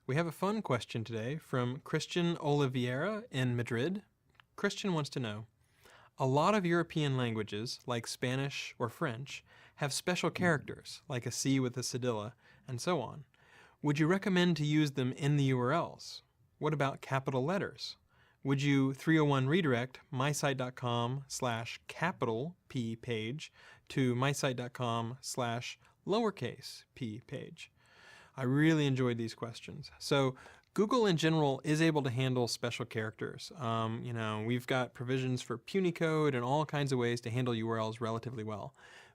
We have a fun question today from Christian Oliveira in Madrid. Christian wants to know, a lot of European languages, like Spanish or French, have special characters, like a C with a cedilla, and so on. Would you recommend to use them in the URLs? What about capital letters? Would you 301 redirect mysite.com/capital P page to mysite.com/lowercase p page? I really enjoyed these questions. So Google in general is able to handle special characters. We've got provisions for Punycode and all kinds of ways to handle URLs relatively well.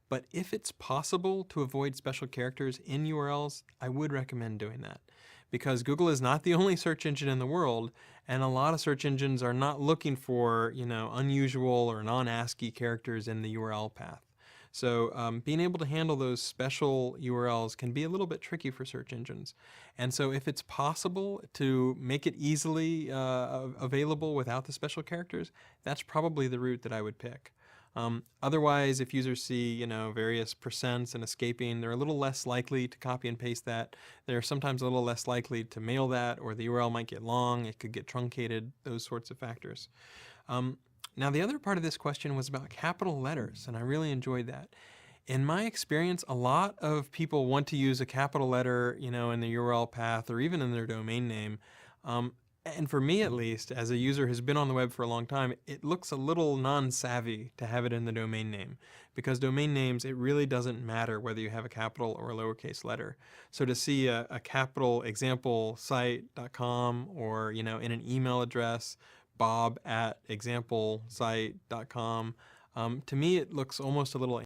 But if it's possible to avoid special characters in URLs, I would recommend doing that. Because Google is not the only search engine in the world, and a lot of search engines are not looking for, unusual or non-ASCII characters in the URL path. So being able to handle those special URLs can be a little bit tricky for search engines. And so if it's possible to make it easily available without the special characters, that's probably the route that I would pick. Otherwise, if users see, various percents and escaping, they're a little less likely to copy and paste that. They're sometimes a little less likely to mail that, or the URL might get long, it could get truncated, those sorts of factors. Now, the other part of this question was about capital letters, and I really enjoyed that. In my experience, a lot of people want to use a capital letter, in the URL path or even in their domain name. And for me, at least, as a user who's been on the web for a long time, it looks a little non-savvy to have it in the domain name. Because domain names, it really doesn't matter whether you have a capital or a lowercase letter. So to see a capital example site.com or, in an email address, bob@examplesite.com, to me it looks almost a little